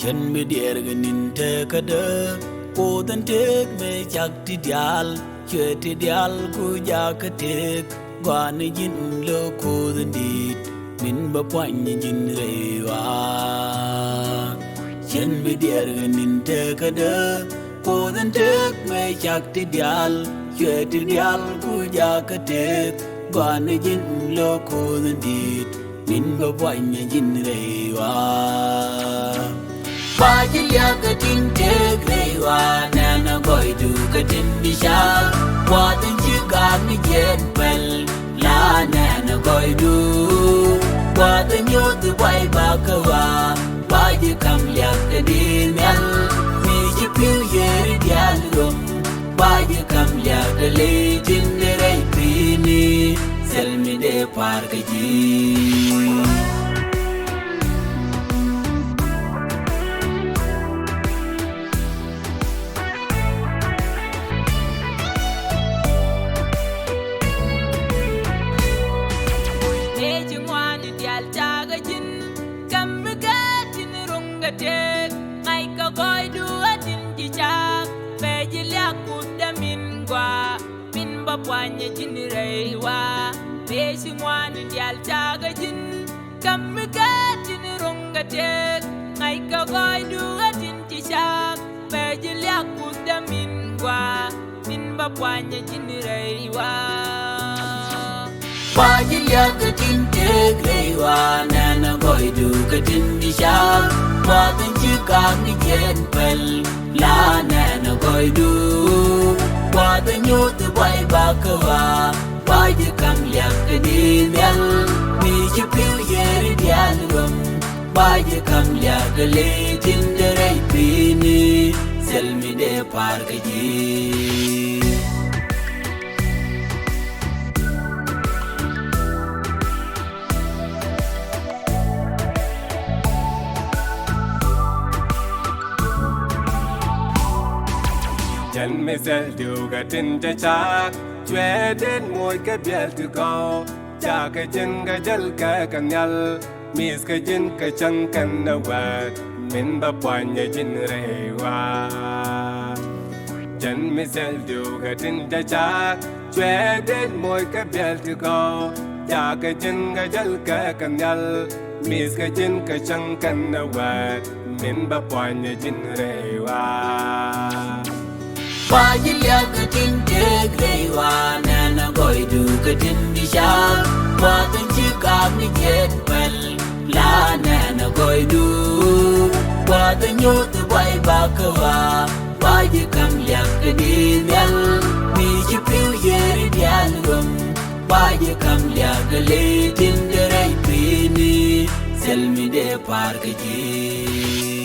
Chen me dier ganin te kada ko dan tek me chak ti dial che ti dial ku ja ka tek gwan jin lo ko dan dit min ba pwan jin rewa Chen me dier ganin te kada ko dan tek me chak ti dial che ti dial ku ja ka tek gwan jin lo ko dan dit min ba pwan jin rewa Bajilia ka tin te grewa nana boy du ka tin bisha watin chi ga mi jet pel la nana boy du watin yo tu bai ba ka wa baji kam ya ka din mel mi chi piu ye dial rum baji kam ya ka le tin de rai pini sel mi de par ka ji Wanya jin reiwa Pesi mwana dial chaga jin Kamika jin runga tek Ngai ka goi duwa jin chishak Pejilia kuda mingwa Minba wanya jin reiwa Bajilia ka tin tek reiwa Nana goi duwa jin chishak Watin chika ni jen pel La nana goi duwa Wada nyotu bai bakawa Baji kam liak di mel Mi jipiu yeri dial rum Baji kam liak le jinderai pini Selmi de par kaji Chân me sel du ga tin cha chak chwe den moy ka biel tu go cha ka chen ga jal ka kanyal mis ka jin ka chang kan na wat min ba pwan ye jin rewa Chân me sel du ga tin cha chak chwe den moy ka biel tu go cha ka chen ga jal ka kanyal mis ka jin ka chang kan na wat min ba pwan ye jin rewa Bajilia ka tin te grewa nana goi du ka tin bisha watin chi ka mi jet pel la nana goi du watin yo tu bai ba ka wa baji kam yak ka di mel mi chi piu yeri dial rum baji kam yak le tin de rai pini sel mi de par ka ji